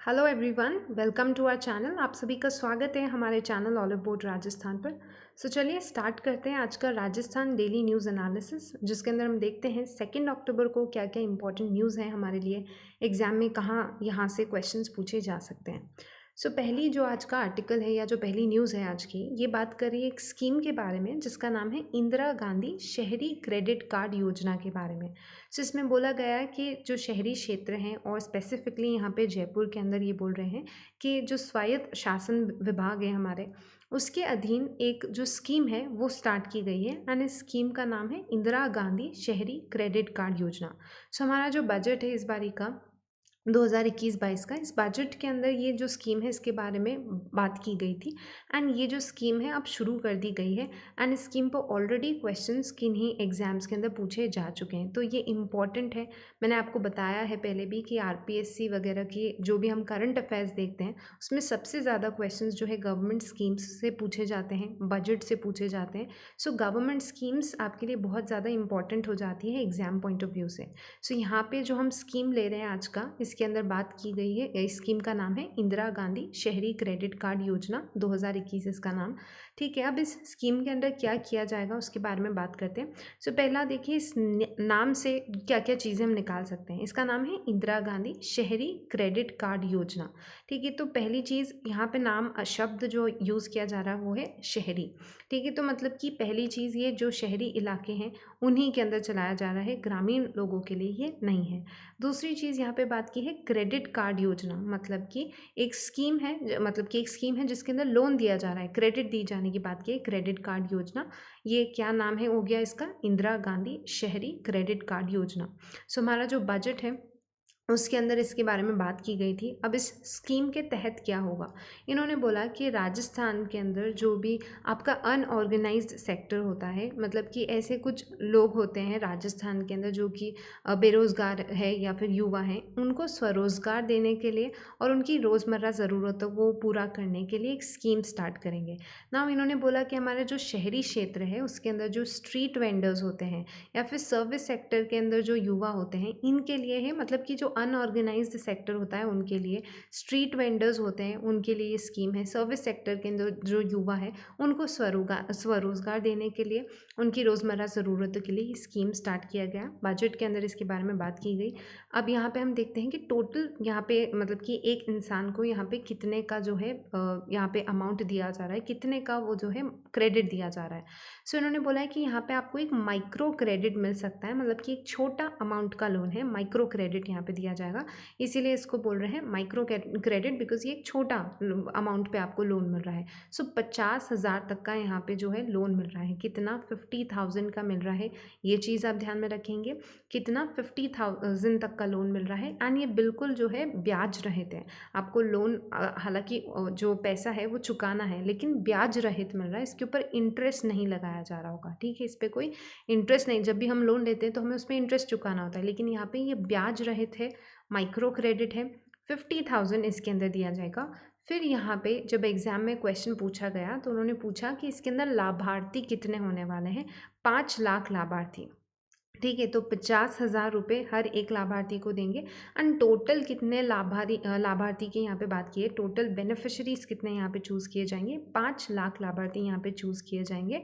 Hello everyone, welcome to our channel. आप सभी का स्वागत है हमारे चैनल ऑल अबाउट राजस्थान पर। चलिए स्टार्ट करते हैं आज का राजस्थान डेली न्यूज़ एनालिसिस, जिसके अंदर हम देखते हैं 2 अक्टूबर को क्या क्या इंपॉर्टेंट न्यूज़ हैं हमारे लिए, एग्जाम में कहाँ यहाँ से क्वेश्चंस पूछे जा सकते हैं। पहली जो आज का आर्टिकल है या जो पहली न्यूज़ है आज की, ये बात कर रही है एक स्कीम के बारे में जिसका नाम है इंदिरा गांधी शहरी क्रेडिट कार्ड योजना के बारे में। इसमें बोला गया है कि जो शहरी क्षेत्र हैं और स्पेसिफिकली यहाँ पे जयपुर के अंदर ये बोल रहे हैं कि जो स्वायत्त शासन विभाग है हमारे, उसके अधीन एक जो स्कीम है वो स्टार्ट की गई है एंड इस स्कीम का नाम है इंदिरा गांधी शहरी क्रेडिट कार्ड योजना। हमारा जो बजट है इस बारी का 2021-22 का, इस बजट के अंदर ये जो स्कीम है इसके बारे में बात की गई थी एंड ये जो स्कीम है अब शुरू कर दी गई है एंड इस स्कीम पर ऑलरेडी क्वेश्चंस किन्हीं एग्जाम्स के अंदर पूछे जा चुके हैं, तो ये इम्पॉर्टेंट है। मैंने आपको बताया है पहले भी कि आरपीएससी वगैरह की जो भी हम करंट अफेयर्स देखते हैं उसमें सबसे ज़्यादा क्वेश्चंस जो है गवर्नमेंट स्कीम्स से पूछे जाते हैं, बजट से पूछे जाते हैं। गवर्नमेंट स्कीम्स आपके लिए बहुत ज़्यादा इंपॉर्टेंट हो जाती है एग्जाम पॉइंट ऑफ व्यू से। यहाँ पे जो हम स्कीम ले रहे हैं आज का, इसके अंदर बात की गई है, इस स्कीम का नाम है इंदिरा गांधी शहरी क्रेडिट कार्ड योजना 2021 इसका नाम। ठीक है, अब इस स्कीम के अंदर क्या किया जाएगा उसके बारे में बात करते हैं। पहला देखिए इस नाम से क्या क्या चीज़ें हम निकाल सकते हैं। इसका नाम है इंदिरा गांधी शहरी क्रेडिट कार्ड योजना। ठीक है, तो पहली चीज़ यहाँ पे नाम शब्द जो यूज़ किया जा रहा है वो है शहरी। ठीक है, तो मतलब कि पहली चीज़ ये जो शहरी इलाके हैं उन्हीं के अंदर चलाया जा रहा है, ग्रामीण लोगों के लिए ये नहीं है। दूसरी चीज़ यहाँ पे बात की है क्रेडिट कार्ड योजना, मतलब कि एक स्कीम है, मतलब कि एक स्कीम है जिसके अंदर लोन दिया जा रहा है, क्रेडिट दी जाने की बात की है, क्रेडिट कार्ड योजना। ये क्या नाम है हो गया इसका, इंदिरा गांधी शहरी क्रेडिट कार्ड योजना। हमारा जो बजट है उसके अंदर इसके बारे में बात की गई थी। अब इस स्कीम के तहत क्या होगा, इन्होंने बोला कि राजस्थान के अंदर जो भी आपका अनऑर्गेनाइज्ड सेक्टर होता है, मतलब कि ऐसे कुछ लोग होते हैं राजस्थान के अंदर जो कि बेरोज़गार है या फिर युवा हैं, उनको स्वरोज़गार देने के लिए और उनकी रोज़मर्रा ज़रूरतों को पूरा करने के लिए एक स्कीम स्टार्ट करेंगे ना। इन्होंने बोला कि हमारे जो शहरी क्षेत्र है उसके अंदर जो स्ट्रीट वेंडर्स होते हैं या फिर सर्विस सेक्टर के अंदर जो युवा होते हैं, इनके लिए है, मतलब कि जो अनऑर्गेनाइज्ड सेक्टर होता है उनके लिए, स्ट्रीट वेंडर्स होते हैं उनके लिए ये स्कीम है। सर्विस सेक्टर के अंदर जो युवा है उनको स्वरोजगार देने के लिए, उनकी रोज़मर्रा ज़रूरतों के लिए ये स्कीम स्टार्ट किया गया। बजट के अंदर इसके बारे में बात की गई। अब यहाँ पे हम देखते हैं कि टोटल यहाँ पे मतलब कि एक इंसान को यहाँ पे कितने का जो है यहाँ पे अमाउंट दिया जा रहा है, कितने का वो जो है क्रेडिट दिया जा रहा है। इन्होंने बोला है कि यहाँ पे आपको एक माइक्रो क्रेडिट मिल सकता है, मतलब कि एक छोटा अमाउंट का लोन है, माइक्रो क्रेडिट यहाँ पे दिया जाएगा, इसीलिए इसको बोल रहे हैं माइक्रो क्रेडिट, बिकॉज ये एक छोटा अमाउंट पे आपको लोन मिल रहा है। 50,000 तक का यहाँ पे जो है लोन मिल रहा है। कितना, 50,000 का मिल रहा है, ये चीज़ आप ध्यान में रखेंगे। कितना, 50,000 तक का लोन मिल रहा है एंड ये बिल्कुल जो है ब्याज रहित है। आपको लोन हालांकि जो पैसा है वो चुकाना है, लेकिन ब्याज रहित मिल रहा है, इसके ऊपर इंटरेस्ट नहीं लगाया जा रहा होगा। ठीक है, इस पर कोई इंटरेस्ट नहीं, जब भी हम लोन लेते हैं तो हमें उस पर इंटरेस्ट चुकाना होता है, लेकिन यहाँ पे ये ब्याज रहित है, माइक्रो क्रेडिट है। 50,000 इसके अंदर दिया जाएगा। फिर यहाँ पे जब एग्जाम में क्वेश्चन पूछा गया तो उन्होंने पूछा कि इसके अंदर लाभार्थी कितने होने वाले हैं। 5 लाख लाभार्थी। ठीक है, तो 50,000 रुपये हर एक लाभार्थी को देंगे एंड टोटल कितने लाभार्थी की यहाँ पे बात की है, टोटल बेनिफिशरीज कितने यहाँ पे चूज़ किए जाएंगे, 5 लाख लाभार्थी यहाँ पे चूज़ किए जाएंगे।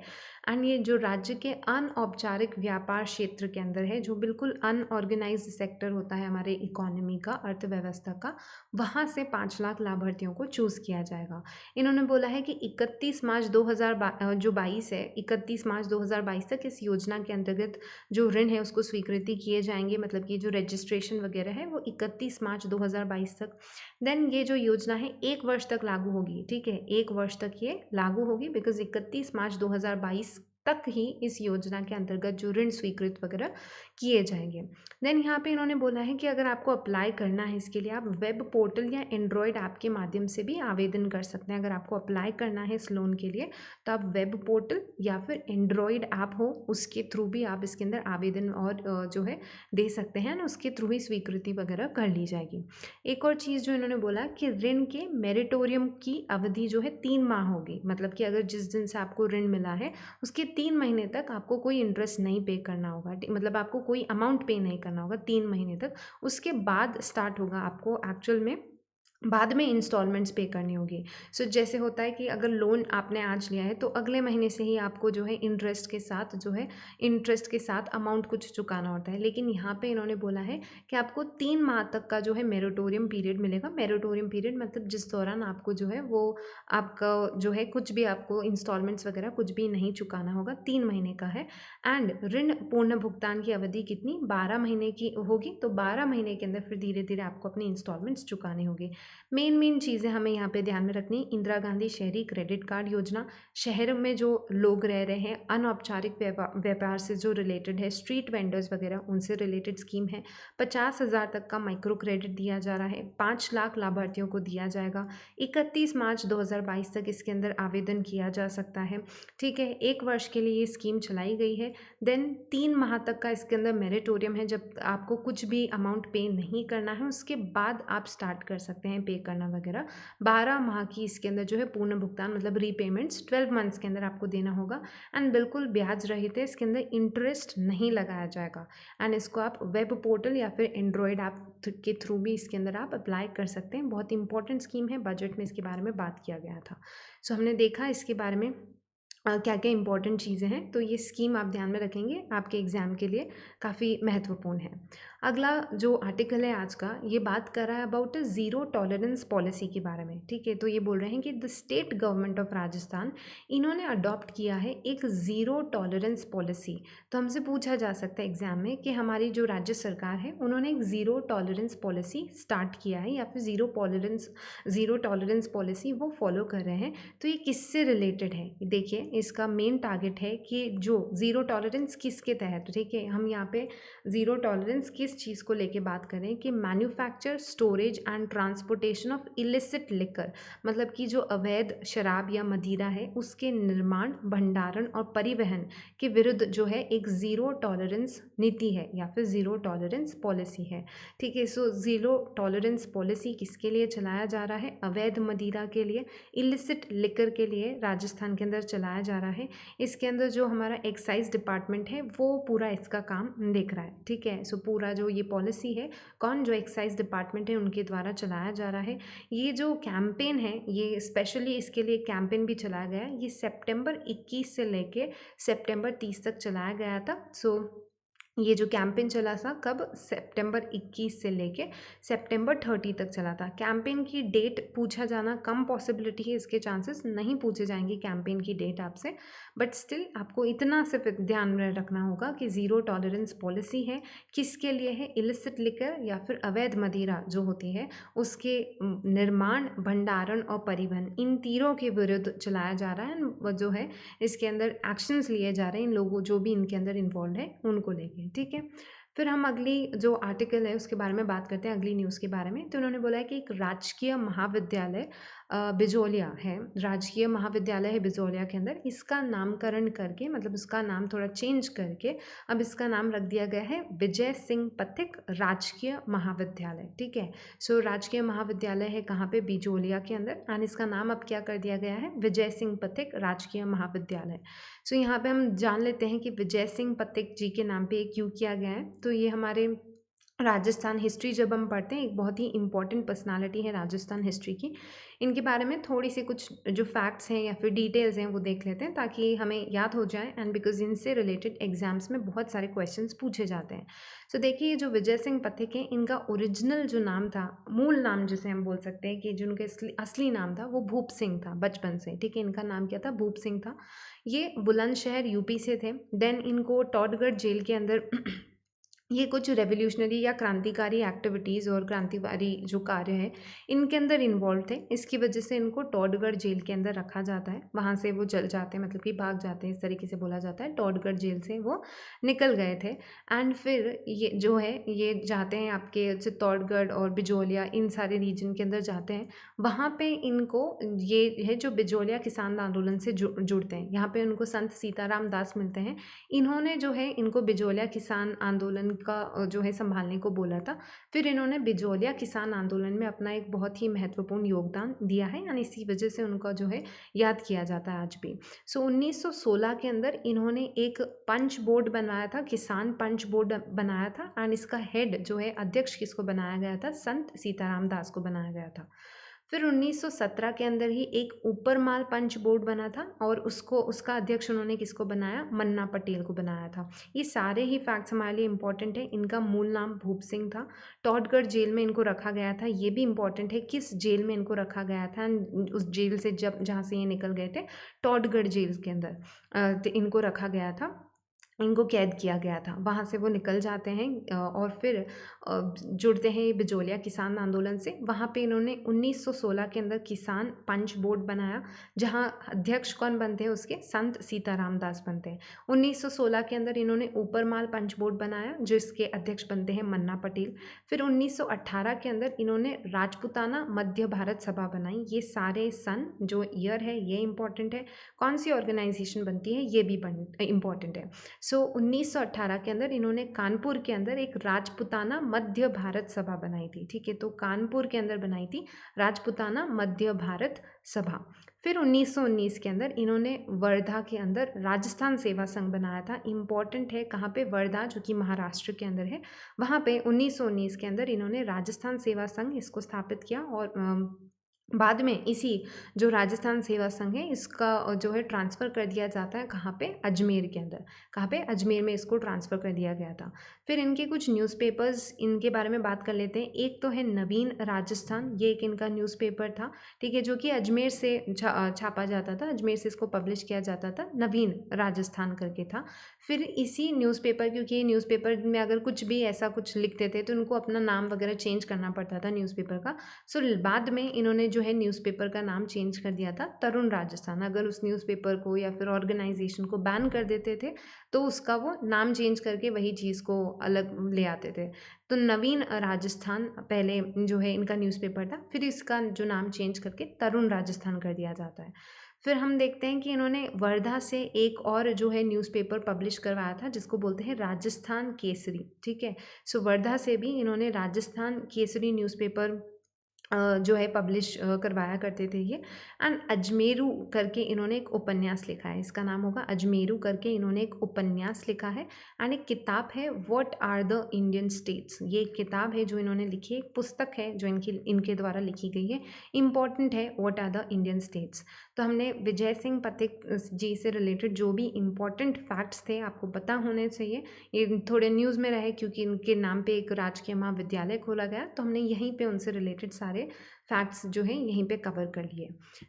एंड ये जो राज्य के अनौपचारिक व्यापार क्षेत्र के अंदर है, जो बिल्कुल अनऑर्गेनाइज्ड सेक्टर होता है हमारे इकोनॉमी का, अर्थव्यवस्था का, वहाँ से 5 लाख लाभार्थियों को चूज़ किया जाएगा। इन्होंने बोला है कि 31 मार्च 2022 है, 31 मार्च 2022 तक इस योजना के अंतर्गत जो ऋण है उसको स्वीकृति किए जाएंगे, मतलब कि जो रजिस्ट्रेशन वगैरह है वो 31 मार्च 2022 तक। देन ये जो योजना है 1 वर्ष तक लागू होगी। ठीक है, 1 वर्ष तक ये लागू होगी, बिकॉज 31 मार्च 2022 तक ही इस योजना के अंतर्गत जो ऋण स्वीकृत वगैरह किए जाएंगे। देन यहाँ पे इन्होंने बोला है कि अगर आपको अप्लाई करना है इसके लिए, आप वेब पोर्टल या एंड्रॉयड ऐप के माध्यम से भी आवेदन कर सकते हैं। अगर आपको अप्लाई करना है इस लोन के लिए तो आप वेब पोर्टल या फिर एंड्रॉयड ऐप हो उसके थ्रू भी आप इसके अंदर आवेदन और जो है दे सकते हैं ना, उसके थ्रू ही स्वीकृति वगैरह कर ली जाएगी। एक और चीज़ जो इन्होंने बोला कि ऋण के मेरिटोरियम की अवधि जो है 3 माह होगी, मतलब कि अगर जिस दिन से आपको ऋण मिला है उसके 3 महीने तक आपको कोई इंटरेस्ट नहीं पे करना होगा, मतलब आपको कोई अमाउंट पे नहीं करना होगा 3 महीने तक। उसके बाद स्टार्ट होगा आपको एक्चुअल में बाद में इंस्टॉलमेंट्स पे करनी होगी। सो जैसे होता है कि अगर लोन आपने आज लिया है तो अगले महीने से ही आपको जो है इंटरेस्ट के साथ अमाउंट कुछ चुकाना होता है। लेकिन यहाँ पे इन्होंने बोला है कि आपको 3 माह तक का जो है मोरेटोरियम पीरियड मिलेगा। मोरेटोरियम पीरियड मतलब जिस दौरान आपको जो है वो आपका जो है कुछ भी आपको इंस्टॉलमेंट्स वगैरह कुछ भी नहीं चुकाना होगा, 3 महीने का है। एंड ऋण पूर्ण भुगतान की अवधि कितनी 12 महीने की होगी। तो 12 महीने के अंदर फिर धीरे धीरे आपको अपनी इंस्टॉलमेंट्स चुकानी होगी। मेन चीज़ें हमें यहाँ पे ध्यान में रखनी, इंदिरा गांधी शहरी क्रेडिट कार्ड योजना, शहर में जो लोग रह रहे हैं अनौपचारिक व्यापार से जो रिलेटेड है, स्ट्रीट वेंडर्स वगैरह उनसे रिलेटेड स्कीम है। 50,000 तक का माइक्रो क्रेडिट दिया जा रहा है, 5 लाख लाभार्थियों को दिया जाएगा। 31 मार्च 2022 तक इसके अंदर आवेदन किया जा सकता है। ठीक है, 1 वर्ष के लिए ये स्कीम चलाई गई है। देन 3 माह तक का इसके अंदर मेरिटोरियम है, जब आपको कुछ भी अमाउंट पे नहीं करना है उसके बाद आप स्टार्ट कर सकते हैं पे करना वगैरह। 12 माह की इसके अंदर जो है पूर्ण भुगतान मतलब रीपेमेंट्स 12 मंथ्स के अंदर आपको देना होगा। एंड बिल्कुल ब्याज रहित है, इसके अंदर इंटरेस्ट नहीं लगाया जाएगा। एंड इसको आप वेब पोर्टल या फिर एंड्रॉयड ऐप के थ्रू भी इसके अंदर आप अप्लाई कर सकते हैं। बहुत इंपॉर्टेंट स्कीम है, बजट में इसके बारे में बात किया गया था। सो हमने देखा इसके बारे में क्या क्या इंपॉर्टेंट चीज़ें हैं। तो ये स्कीम आप ध्यान में रखेंगे, आपके एग्ज़ाम के लिए काफ़ी महत्वपूर्ण है। अगला जो आर्टिकल है आज का, ये बात कर रहा है अबाउट ज़ीरो टॉलरेंस पॉलिसी के बारे में। ठीक है, तो ये बोल रहे हैं कि the state government of Rajasthan इन्होंने अडॉप्ट किया है एक ज़ीरो टॉलरेंस पॉलिसी। तो हमसे पूछा जा सकता है एग्ज़ाम में कि हमारी जो राज्य सरकार है उन्होंने एक ज़ीरो टॉलरेंस पॉलिसी स्टार्ट किया है या फिर ज़ीरो टॉलरेंस पॉलिसी वो फॉलो कर रहे हैं। तो ये किससे रिलेटेड है? देखिए, इसका मेन टारगेट है कि जो ज़ीरो टॉलरेंस किसके तहत, ठीक है, हम यहाँ पे ज़ीरो टॉलरेंस किस चीज़ को लेके बात करें कि manufacture, storage and transportation of illicit liquor, मतलब कि जो अवैध शराब या मदिरा है उसके निर्माण, भंडारण और परिवहन के विरुद्ध जो है एक ज़ीरो टॉलरेंस नीति है या फिर ज़ीरो टॉलरेंस पॉलिसी है। ठीक है, सो ज़ीरो टॉलरेंस पॉलिसी किसके लिए चलाया जा रहा है? अवैध मदिरा के लिए, इलिसिट लिकर के लिए राजस्थान के अंदर चलाया जा रहा है। इसके अंदर जो हमारा एक्साइज डिपार्टमेंट है वो पूरा इसका काम देख रहा है। ठीक है, सो पूरा जो ये पॉलिसी है कौन, जो एक्साइज डिपार्टमेंट है उनके द्वारा चलाया जा रहा है। ये जो कैंपेन है ये स्पेशली इसके लिए कैंपेन भी चलाया गया है। ये सितंबर 21 से लेके सितंबर 30 तक चलाया गया था। सो ये जो कैंपेन चला था कब, सितंबर 21 से लेके सितंबर 30 तक चला था। कैंपेन की डेट पूछा जाना कम पॉसिबिलिटी है, इसके चांसेस नहीं पूछे जाएंगे कैंपेन की डेट आपसे। बट स्टिल आपको इतना सिर्फ ध्यान में रखना होगा कि ज़ीरो टॉलरेंस पॉलिसी है, किसके लिए है? इलिसिट लिकर या फिर अवैध मदिरा जो होती है उसके निर्माण, भंडारण और परिवहन, इन तीनों के विरुद्ध चलाया जा रहा है। वो जो है इसके अंदर एक्शंस लिए जा रहे हैं इन लोगों जो भी इनके अंदर इन्वॉल्व है उनको लेके। ठीक है, फिर हम अगली जो आर्टिकल है उसके बारे में बात करते हैं, अगली न्यूज़ के बारे में। तो उन्होंने बोला है कि एक राजकीय महाविद्यालय बिजोलिया है, राजकीय महाविद्यालय है बिजोलिया के अंदर, इसका नामकरण करके मतलब उसका नाम थोड़ा चेंज करके अब इसका नाम रख दिया गया है विजय सिंह पथिक राजकीय महाविद्यालय। ठीक है, सो राजकीय महाविद्यालय है कहाँ पे? बिजोलिया के अंदर। एंड इसका नाम अब क्या कर दिया गया है? विजय सिंह पथिक राजकीय महाविद्यालय। सो यहाँ पे हम जान लेते हैं कि विजय सिंह पथिक जी के नाम पे ये क्यों किया गया है। तो ये हमारे राजस्थान हिस्ट्री जब हम पढ़ते हैं, एक बहुत ही इंपॉर्टेंट पर्सनालिटी है राजस्थान हिस्ट्री की। इनके बारे में थोड़ी सी कुछ जो फैक्ट्स हैं या फिर डिटेल्स हैं वो देख लेते हैं ताकि हमें याद हो जाए। एंड बिकॉज इनसे रिलेटेड एग्जाम्स में बहुत सारे क्वेश्चंस पूछे जाते हैं। सो देखिए, ये जो विजय सिंह पथिक हैं इनका ओरिजिनल जो नाम था, मूल नाम जिसे हम बोल सकते हैं कि जिनका असली नाम था वो भूप सिंह था बचपन से। ठीक है, इनका नाम क्या था? भूप सिंह था। ये बुलंदशहर यूपी से थे। देन इनको टॉडगढ़ जेल के अंदर ये कुछ रेवोल्यूशनरी या क्रांतिकारी एक्टिविटीज़ और क्रांतिकारी जो कार्य है इनके अंदर इन्वॉल्व थे। इसकी वजह से इनको टॉडगढ़ जेल के अंदर रखा जाता है। वहाँ से वो जल जाते हैं, मतलब कि भाग जाते हैं, इस तरीके से बोला जाता है। टॉडगढ़ जेल से वो निकल गए थे। एंड फिर ये जो है ये जाते हैं आपके चित्तौड़गढ़ और बिजोलिया, इन सारे रीजन के अंदर जाते हैं। वहाँ पे इनको ये है जो बिजोलिया किसान आंदोलन से जुड़ते हैं। यहाँ पे उनको संत सीताराम दास मिलते हैं। इन्होंने जो है इनको बिजोलिया किसान आंदोलन का जो है संभालने को बोला था। फिर इन्होंने बिजोलिया किसान आंदोलन में अपना एक बहुत ही महत्वपूर्ण योगदान दिया है, यानी इसी वजह से उनका जो है याद किया जाता है आज भी। सो 1916 के अंदर इन्होंने एक पंच बोर्ड बनाया था, किसान पंच बोर्ड बनाया था, एंड इसका हेड जो है अध्यक्ष किसको बनाया गया था, संत सीताराम दास को बनाया गया था। फिर 1917 के अंदर ही एक ऊपरमाल पंच बोर्ड बना था और उसका अध्यक्ष उन्होंने किसको बनाया, मन्ना पटेल को बनाया था। ये सारे ही फैक्ट्स हमारे लिए इंपॉर्टेंट है। इनका मूल नाम भूप सिंह था। टॉडगढ़ जेल में इनको रखा गया था, ये भी इंपॉर्टेंट है किस जेल में इनको रखा गया था, उस जेल से जहाँ से ये निकल गए थे, टॉडगढ़ जेल के अंदर इनको रखा गया था, इनको कैद किया गया था। वहाँ से वो निकल जाते हैं और फिर जुड़ते हैं ये बिजोलिया किसान आंदोलन से। वहाँ पे इन्होंने 1916 के अंदर किसान पंच बोर्ड बनाया, जहाँ अध्यक्ष कौन बनते हैं उसके, संत सीताराम दास बनते हैं। 1916 के अंदर इन्होंने ऊपरमाल पंच बोर्ड बनाया, जिसके अध्यक्ष बनते हैं मन्ना पटेल। फिर 1918 के अंदर इन्होंने राजपूताना मध्य भारत सभा बनाई। ये सारे सन जो ईयर है ये इंपॉर्टेंट है, कौन सी ऑर्गेनाइजेशन बनती है ये भी इंपॉर्टेंट है। सो 1918 के अंदर इन्होंने कानपुर के अंदर एक राजपूताना मध्य भारत सभा बनाई थी। ठीक है, तो कानपुर के अंदर बनाई थी राजपूताना मध्य भारत सभा। फिर 1919 के अंदर इन्होंने वर्धा के अंदर राजस्थान सेवा संघ बनाया था। इम्पॉर्टेंट है कहाँ पे, वर्धा जो कि महाराष्ट्र के अंदर है, वहाँ पे 1919 के अंदर इन्होंने राजस्थान सेवा संघ इसको स्थापित किया। और बाद में इसी जो राजस्थान सेवा संघ है इसका जो है ट्रांसफ़र कर दिया जाता है कहाँ पे, अजमेर के अंदर। कहाँ पे, अजमेर में इसको ट्रांसफ़र कर दिया गया था। फिर इनके कुछ न्यूज़पेपर्स, इनके बारे में बात कर लेते हैं। एक तो है नवीन राजस्थान, ये एक इनका न्यूज़पेपर था, ठीक है, जो कि अजमेर से छापा जाता था, अजमेर से इसको पब्लिश किया जाता था, नवीन राजस्थान करके था। फिर इसी न्यूज़पेपर, क्योंकि ये न्यूज़पेपर में अगर कुछ भी ऐसा कुछ लिखते थे तो उनको अपना नाम वगैरह चेंज करना पड़ता था न्यूज़पेपर का। सो बाद में इन्होंने जो है न्यूज़पेपर का नाम चेंज कर दिया था तरुण राजस्थान। अगर उस न्यूज़पेपर को या फिर ऑर्गेनाइजेशन को बैन कर देते थे तो उसका वो नाम चेंज करके वही चीज़ को अलग ले आते थे। तो नवीन राजस्थान पहले जो है इनका न्यूज़पेपर था, फिर इसका जो नाम चेंज करके तरुण राजस्थान कर दिया जाता है। फिर हम देखते हैं कि इन्होंने वर्धा से एक और जो है न्यूज़पेपर पब्लिश करवाया था, जिसको बोलते हैं राजस्थान केसरी। ठीक है, सो वर्धा से भी इन्होंने राजस्थान केसरी न्यूज़पेपर जो है पब्लिश करवाया करते थे ये। एंड अजमेरू करके इन्होंने एक उपन्यास लिखा है, इसका नाम होगा अजमेरू करके इन्होंने एक उपन्यास लिखा है। एंड एक किताब है what are the Indian states, ये एक किताब है जो इन्होंने लिखी है, एक पुस्तक है जो इनके द्वारा लिखी गई है। इंपॉर्टेंट है what are the Indian states. तो हमने विजय सिंह पथिक जी से रिलेटेड जो भी इम्पॉर्टेंट फैक्ट्स थे आपको पता होने चाहिए, ये थोड़े न्यूज़ में रहे क्योंकि इनके नाम पे एक राजकीय महाविद्यालय खोला गया, तो हमने यहीं पे उनसे रिलेटेड सारे फैक्ट्स जो हैं यहीं पे कवर कर लिए।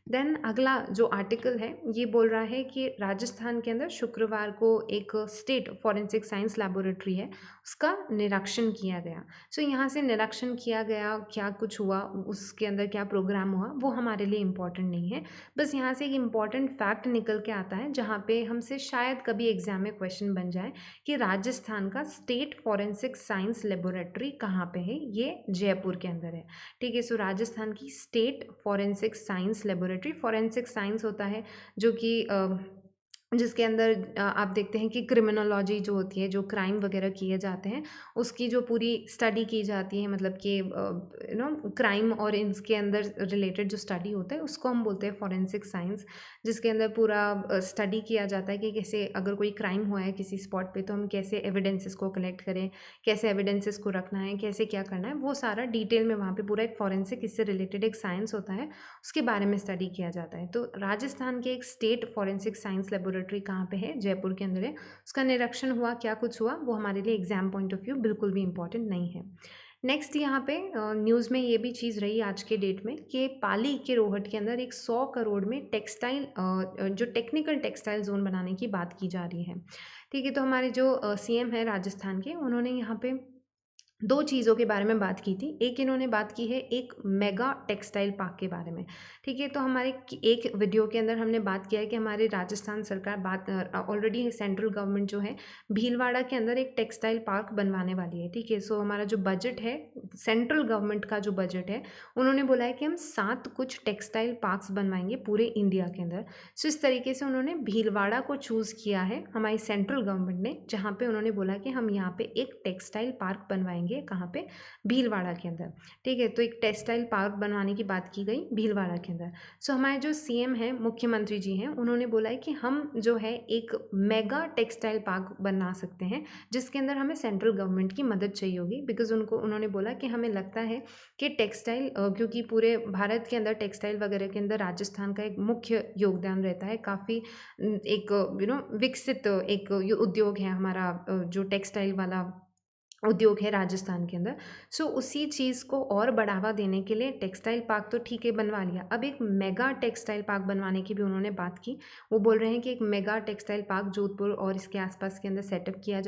देन अगला जो आर्टिकल है ये बोल रहा है कि राजस्थान के अंदर शुक्रवार को एक स्टेट फॉरेंसिक साइंस लैबोरेटरी है, उसका निरीक्षण किया गया। सो यहाँ से निरीक्षण किया गया, क्या कुछ हुआ, उसके अंदर क्या प्रोग्राम हुआ, वो हमारे लिए इम्पॉर्टेंट नहीं है। बस यहाँ से एक इम्पॉर्टेंट फैक्ट निकल के आता है जहाँ पे हमसे शायद कभी एग्जाम में क्वेश्चन बन जाए कि राजस्थान का स्टेट फॉरेंसिक साइंस लेबोरेटरी कहाँ पे है, ये जयपुर के अंदर है। ठीक है, सो राजस्थान की state forensic science laboratory, forensic science होता है जो कि जिसके अंदर आप देखते हैं कि क्रिमिनोलॉजी जो होती है, जो क्राइम वगैरह किए जाते हैं उसकी जो पूरी स्टडी की जाती है, मतलब कि क्राइम और इसके अंदर रिलेटेड जो स्टडी होता है उसको हम बोलते हैं फॉरेंसिक साइंस, जिसके अंदर पूरा स्टडी किया जाता है कि कैसे अगर कोई क्राइम हुआ है किसी स्पॉट पे तो हम कैसे एविडेंसेस को कलेक्ट करें, कैसे एविडेंसेस को रखना है, कैसे क्या करना है, वो सारा डिटेल में वहाँ पे पूरा एक फॉरेंसिक इससे रिलेटेड एक साइंस होता है, उसके बारे में स्टडी किया जाता है। तो राजस्थान के एक स्टेट फॉरेंसिक साइंस लेबोरेटरी कहाँ पे है, जयपुर के अंदर है। उसका निरीक्षण हुआ, क्या कुछ हुआ, वो हमारे लिए एग्जाम पॉइंट ऑफ व्यू बिल्कुल भी इंपॉर्टेंट नहीं है। नेक्स्ट यहाँ पे न्यूज़ में ये भी चीज़ रही आज के डेट में कि पाली के रोहट के अंदर एक 100 करोड़ में टेक्सटाइल जो टेक्निकल टेक्सटाइल जोन बनाने की बात की जा रही है। ठीक है, तो हमारे जो सीएम है राजस्थान के, उन्होंने यहाँ पे दो चीज़ों के बारे में बात की थी। एक इन्होंने बात की है एक मेगा टेक्सटाइल पार्क के बारे में, ठीक है। तो हमारे एक वीडियो के अंदर हमने बात किया है कि हमारी राजस्थान सरकार बात ऑलरेडी सेंट्रल गवर्नमेंट जो है भीलवाड़ा के अंदर एक टेक्सटाइल पार्क बनवाने वाली है, ठीक है। सो हमारा जो बजट है, सेंट्रल गवर्नमेंट का जो बजट है, उन्होंने बोला है कि हम 7 कुछ टेक्सटाइल पार्क्स बनवाएंगे पूरे इंडिया के अंदर। सो इस तरीके से उन्होंने भीलवाड़ा को चूज़ किया है हमारी सेंट्रल गवर्नमेंट ने, जहाँ पे उन्होंने बोला कि हम यहाँ पे एक टेक्सटाइल पार्क बनवाएंगे। कहाँ पे? भीलवाड़ा के अंदर, ठीक है। तो एक टेक्सटाइल पार्क बनवाने की बात की गई भीलवाड़ा के अंदर। सो हमारे जो सीएम हैं, मुख्यमंत्री जी हैं, उन्होंने बोला है कि हम जो है एक मेगा टेक्सटाइल पार्क बना सकते हैं, जिसके अंदर हमें सेंट्रल गवर्नमेंट की मदद चाहिए होगी। बिकॉज उन्होंने बोला कि हमें लगता है कि टेक्सटाइल, क्योंकि पूरे भारत के अंदर टेक्सटाइल वगैरह के अंदर राजस्थान का एक मुख्य योगदान रहता है। काफ़ी एक विकसित एक उद्योग है हमारा, जो टेक्सटाइल वाला उद्योग है राजस्थान के अंदर। सो उसी चीज़ को और बढ़ावा देने के लिए टेक्सटाइल पार्क तो ठीक है बनवा लिया, अब एक मेगा टेक्सटाइल पार्क बनवाने की भी उन्होंने बात की। वो बोल रहे हैं कि एक मेगा टेक्सटाइल पार्क जोधपुर और इसके आसपास के अंदर सेटअप किया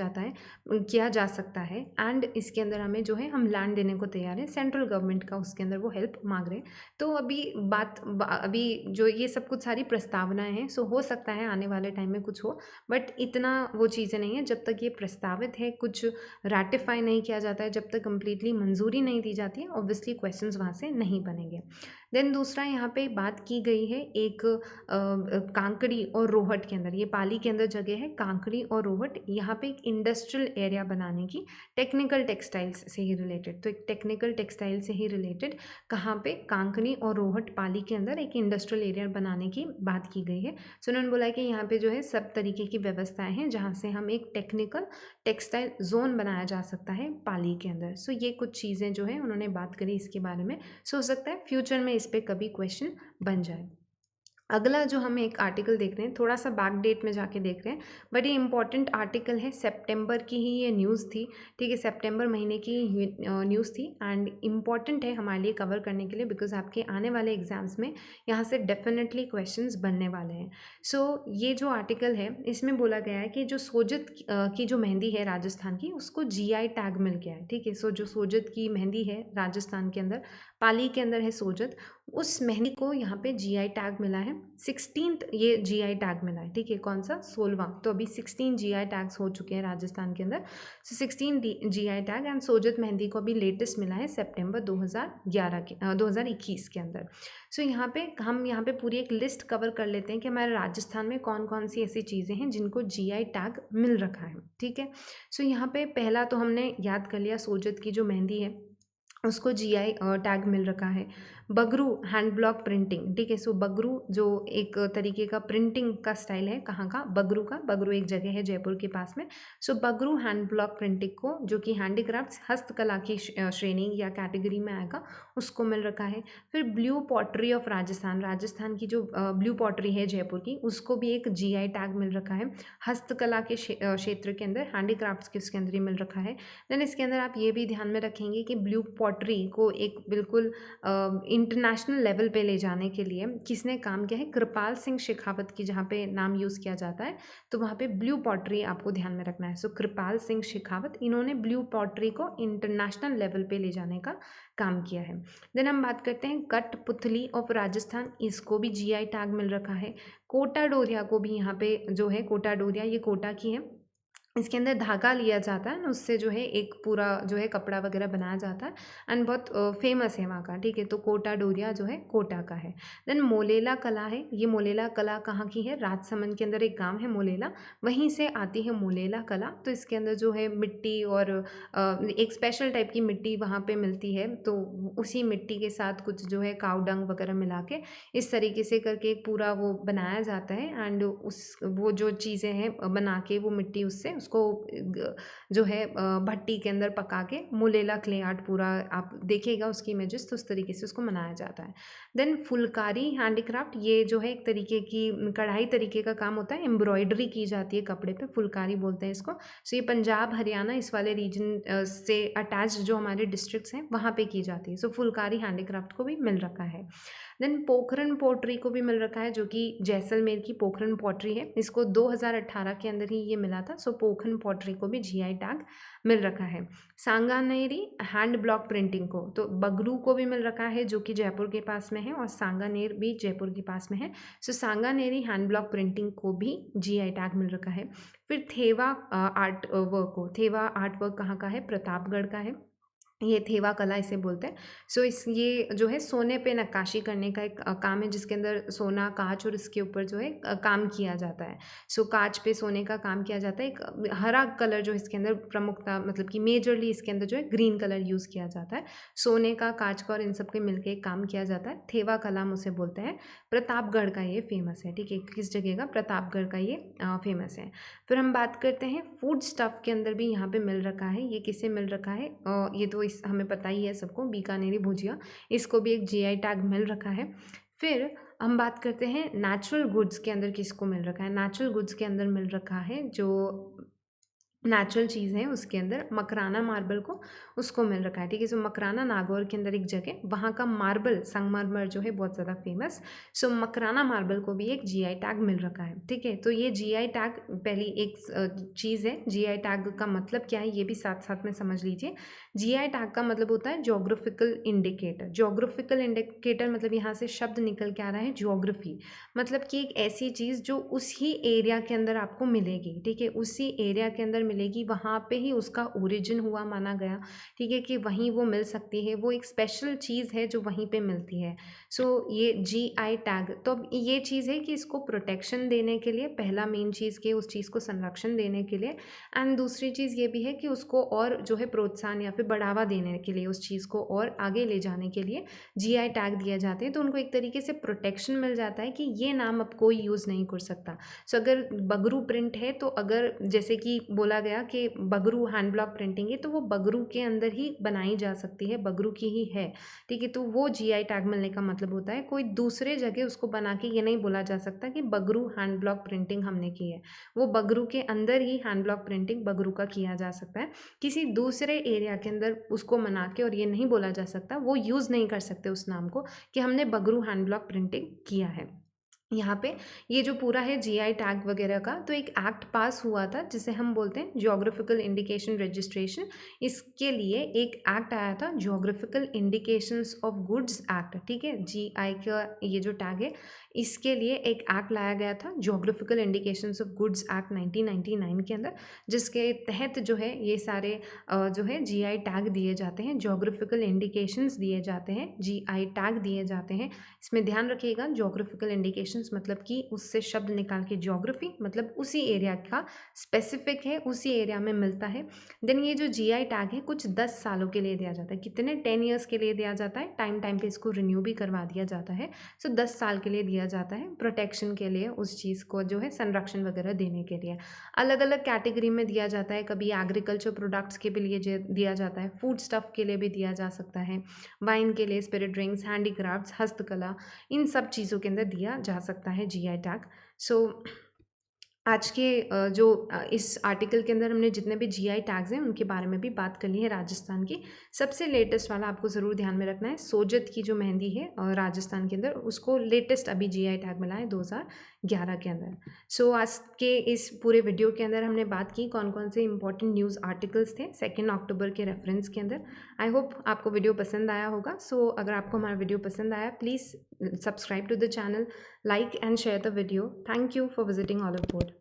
जा सकता है। एंड इसके अंदर हमें जो है हम लैंड देने को तैयार हैं, सेंट्रल गवर्नमेंट का उसके अंदर वो हेल्प मांग रहे हैं। तो अभी जो ये सब कुछ सारी प्रस्तावनाएं हैं, सो हो सकता है आने वाले टाइम में कुछ हो, बट इतना वो चीज़ें नहीं है। जब तक ये प्रस्तावित है, कुछ रैटिफाई नहीं किया जाता है, जब तक कंप्लीटली मंजूरी नहीं दी जाती है, ऑब्वियसली क्वेश्चंस वहाँ से नहीं बनेंगे। देन दूसरा यहाँ पे बात की गई है एक कांकड़ी और रोहट के अंदर, ये पाली के अंदर जगह है कांकड़ी और रोहट, यहाँ पे एक इंडस्ट्रियल एरिया बनाने की, टेक्निकल टेक्सटाइल्स से ही रिलेटेड। तो एक टेक्निकल टेक्सटाइल से ही रिलेटेड कहाँ पे? कांकड़ी और रोहट पाली के अंदर एक इंडस्ट्रियल एरिया बनाने की बात की गई है। सो उन्होंने बोला कि यहाँ पे जो है सब तरीके की व्यवस्थाएं हैं जहाँ से हम एक टेक्निकल टेक्सटाइल जोन बनाया जा सकता है पाली के अंदर। सो ये कुछ चीज़ें जो है उन्होंने बात करी इसके बारे में। सो हो सकता है फ्यूचर में इस पर कभी क्वेश्चन बन जाए। अगला जो हम एक आर्टिकल देख रहे हैं, थोड़ा सा बैक डेट में जाके देख रहे हैं, बट ये इंपॉर्टेंट आर्टिकल है, सितंबर की ही ये न्यूज़ थी, ठीक है। सितंबर महीने की न्यूज़ थी एंड इम्पॉर्टेंट है हमारे लिए कवर करने के लिए, बिकॉज आपके आने वाले एग्जाम्स में यहाँ से डेफिनेटली क्वेश्चंस बनने वाले हैं। सो ये जो आर्टिकल है, इसमें बोला गया है कि जो सोजत की जो मेहंदी है राजस्थान की, उसको जीआई टैग मिल गया है, ठीक है। सो जो सोजत की मेहंदी है राजस्थान के अंदर, पाली के अंदर है सोजत, उस मेहंदी को यहाँ पे जीआई टैग मिला है। 16th ये जीआई टैग मिला है, ठीक है। कौन सा? 16वां। तो अभी 16 जीआई टैग्स हो चुके हैं राजस्थान के अंदर। सो 16 GI tag and Sojat mehndi को अभी लेटेस्ट मिला है सितंबर 2021 के अंदर। सो यहाँ पे पूरी एक लिस्ट कवर कर लेते हैं कि हमारे राजस्थान में कौन कौन सी ऐसी चीज़ें हैं जिनको जीआई टैग मिल रखा है, ठीक है। सो यहाँ पे पहला तो हमने याद कर लिया, सोजत की जो मेहंदी है उसको जीआई टैग मिल रखा है। बगरू हैंड ब्लॉक प्रिंटिंग, ठीक है। सो बगरू जो एक तरीके का प्रिंटिंग का स्टाइल है, कहाँ का? बगरू का। बगरू एक जगह है जयपुर के पास में। सो बगरू हैंड ब्लॉक प्रिंटिंग को, जो कि हैंडीक्राफ्ट्स हस्तकला की श्रेणी या कैटेगरी में आएगा, उसको मिल रखा है। फिर ब्लू पॉटरी ऑफ राजस्थान की जो ब्लू पॉटरी है जयपुर की, उसको भी एक जीआई टैग मिल रखा है। हस्तकला के क्षेत्र के अंदर, हैंडीक्राफ्ट्स के उसके अंदर ही मिल रखा है। देन इसके अंदर आप ये भी ध्यान में रखेंगे कि ब्लू पॉटरी को एक बिल्कुल इंटरनेशनल लेवल पे ले जाने के लिए किसने काम किया है? कृपाल सिंह शेखावत की, जहाँ पे नाम यूज़ किया जाता है, तो वहाँ पे ब्लू पॉटरी आपको ध्यान में रखना है। सो कृपाल सिंह शेखावत, इन्होंने ब्लू पॉटरी को इंटरनेशनल लेवल पे ले जाने का काम किया है। देन हम बात करते हैं कठपुतली ऑफ राजस्थान, इसको भी जीआई टैग मिल रखा है। कोटा डोरिया को भी यहाँ पे जो है, कोटा डोरिया ये कोटा की है, इसके अंदर धागा लिया जाता है, उससे जो है एक पूरा जो है कपड़ा वगैरह बनाया जाता है एंड बहुत फेमस है वहाँ का, ठीक है। तो कोटा डोरिया जो है कोटा का है। देन मोलेला कला है, ये मोलेला कला कहाँ की है? राजसमंद के अंदर एक गांव है मोलेला, वहीं से आती है मोलेला कला। तो इसके अंदर जो है मिट्टी और एक स्पेशल टाइप की मिट्टी वहाँ पे मिलती है, तो उसी मिट्टी के साथ कुछ जो है काऊ डंग वगैरह मिला के इस तरीके से करके एक पूरा वो बनाया जाता है एंड वो जो चीज़ें हैं बना के वो मिट्टी उससे उसको जो है भट्टी के अंदर पका के मोलेला क्ले आर्ट पूरा आप देखिएगा उसकी इमेजेस, तो उस तरीके से उसको मनाया जाता है। देन फुलकारी हैंडीक्राफ्ट, ये जो है एक तरीके की कढ़ाई तरीके का काम होता है, एम्ब्रॉयडरी की जाती है कपड़े पे, फुलकारी बोलते हैं इसको। सो ये पंजाब हरियाणा इस वाले रीजन से अटैच जो हमारे डिस्ट्रिक्ट्स हैं वहाँ पे की जाती है। सो फुलकारी हैंडीक्राफ्ट को भी मिल रखा है। देन पोखरन पोट्री को भी मिल रखा है, जो कि जैसलमेर की पोखरन पॉटरी है, इसको 2018 के अंदर ही ये मिला था। सो ओखन पॉटरी को भी जीआई टैग मिल रखा है। सांगानेरी हैंड ब्लॉक प्रिंटिंग को तो बगरू को भी मिल रखा है, जो कि जयपुर के पास में है, और सांगानेर भी जयपुर के पास में है। So Sanganeri hand block printing को भी जीआई टैग मिल रखा है। फिर Thewa art work Thewa art work कहाँ का है? प्रतापगढ़ का है। ये थेवा कला इसे बोलते हैं। सो ये जो है सोने पे नक्काशी करने का एक काम है, जिसके अंदर सोना, कांच और इसके ऊपर जो है काम किया जाता है। सो कांच पे सोने का काम किया जाता है। एक हरा कलर जो इसके अंदर प्रमुखता, मतलब कि मेजरली इसके अंदर जो है ग्रीन कलर यूज़ किया जाता है। सोने का, कांच का और इन सब के मिलकर एक काम किया जाता है। थेवा कला उसे बोलते हैं। प्रतापगढ़ का ये फेमस है, ठीक है। किस जगह का? प्रतापगढ़ का ये फेमस है। फिर हम बात करते हैं फूड स्टफ़ के अंदर भी यहाँ पे मिल रखा है। ये किसे मिल रखा है? ये तो हमें पता ही है सबको, बीकानेरी भुजिया, इसको भी एक जीआई टैग मिल रखा है। फिर हम बात करते हैं नेचुरल गुड्स के अंदर किसको मिल रखा है। नेचुरल गुड्स के अंदर मिल रखा है जो नेचुरल चीज़ है उसके अंदर मकराना मार्बल को उसको मिल रखा है, ठीक है। सो मकराना नागौर के अंदर एक जगह, वहाँ का मार्बल संगमरमर जो है बहुत ज़्यादा फेमस। सो मकराना मार्बल को भी एक जीआई टैग मिल रखा है, ठीक है। तो ये जीआई टैग पहली एक चीज़ है। जीआई टैग का मतलब क्या है ये भी साथ साथ में समझ लीजिए। जीआई टैग का मतलब होता है ज्योग्राफिकल इंडिकेटर। ज्योग्राफिकल इंडिकेटर मतलब यहाँ से शब्द निकल के आ रहा है ज्योग्राफी, मतलब कि एक ऐसी चीज़ जो उसी एरिया के अंदर आपको मिलेगी, ठीक है। उसी एरिया के अंदर मिलेगी, वहाँ पे ही उसका ओरिजिन हुआ माना गया, ठीक है, कि वहीं वो मिल सकती है। वो एक स्पेशल चीज़ है जो वहीं पे मिलती है। सो ये जीआई टैग, तो अब ये चीज़ है कि इसको प्रोटेक्शन देने के लिए, पहला मेन चीज़ कि उस चीज़ को संरक्षण देने के लिए, एंड दूसरी चीज़ ये भी है कि उसको और जो है प्रोत्साहन या फिर बढ़ावा देने के लिए, उस चीज़ को और आगे ले जाने के लिए जीआई टैग दिए जाते हैं। तो उनको एक तरीके से प्रोटेक्शन मिल जाता है कि ये नाम अब कोई यूज़ नहीं कर सकता। सो अगर बगरू प्रिंट है, तो अगर जैसे कि बोला गया कि बगरू हैंड ब्लॉक प्रिंटिंग है, तो वो बगरू के अंदर ही बनाई जा सकती है, बगरू की ही है, ठीक है। तो वो जीआई टैग मिलने का मतलब होता है कोई दूसरे जगह उसको बना के ये नहीं बोला जा सकता कि बगरू हैंड ब्लॉक प्रिंटिंग हमने की है। वो बगरू के अंदर ही हैंड ब्लॉक प्रिंटिंग बगरू का किया जा सकता है। किसी दूसरे एरिया के अंदर उसको मना के और ये नहीं बोला जा सकता, वो यूज़ नहीं कर सकते उस नाम को कि हमने बगरू हैंड ब्लॉक प्रिंटिंग किया है। यहाँ पे ये जो पूरा है जीआई टैग वगैरह का, तो एक एक्ट पास हुआ था जिसे हम बोलते हैं ज्योग्राफिकल इंडिकेशन रजिस्ट्रेशन। इसके लिए एक एक्ट आया था, geographical indications of goods act, ठीक है। जीआई का ये जो टैग है, इसके लिए एक एक्ट लाया गया था, geographical indications of goods act 1999 के अंदर, जिसके तहत जो है ये सारे जो है जीआई टैग दिए जाते हैं, ज्योग्राफिकल इंडिकेशंस दिए जाते हैं, जीआई टैग दिए जाते हैं। इसमें ध्यान रखिएगा, ज्योग्राफिकल इंडिकेशंस मतलब कि उससे शब्द निकाल के ज्योग्राफी, मतलब उसी एरिया का स्पेसिफिक है, उसी एरिया में मिलता है। देन ये जो जीआई टैग है कुछ 10 सालों के लिए दिया जाता है। कितने? 10 ईयर्स के लिए दिया जाता है। टाइम टाइम पे इसको रिन्यू भी करवा दिया जाता है। सो 10 साल के लिए दिया जाता है, प्रोटेक्शन के लिए, उस चीज़ को जो है संरक्षण वगैरह देने के लिए। अलग अलग कैटेगरी में दिया जाता है। कभी एग्रीकल्चर प्रोडक्ट्स के लिए दिया जाता है, फूड स्टफ के लिए भी दिया जा सकता है, वाइन के लिए, स्पिरिट ड्रिंक्स, हैंडीक्राफ्ट्स, हस्तकला, इन सब चीज़ों के अंदर दिया जा सकता है जीआई टैग। सो आज के इस आर्टिकल के अंदर हमने जितने भी जीआई टैग्स हैं उनके बारे में भी बात करनी है राजस्थान की। सबसे लेटेस्ट वाला आपको ज़रूर ध्यान में रखना है, सोजत की जो मेहंदी है राजस्थान के अंदर, उसको लेटेस्ट अभी जीआई टैग मिला है 2011 के अंदर। सो आज के इस पूरे वीडियो के अंदर हमने बात की कौन कौन से इंपॉर्टेंट न्यूज़ आर्टिकल्स थे 2 अक्टूबर के रेफरेंस के अंदर। आई होप आपको वीडियो पसंद आया होगा। सो अगर आपको हमारा वीडियो पसंद आया, please subscribe to the channel, like and share the video. Thank you for visiting Olive Board.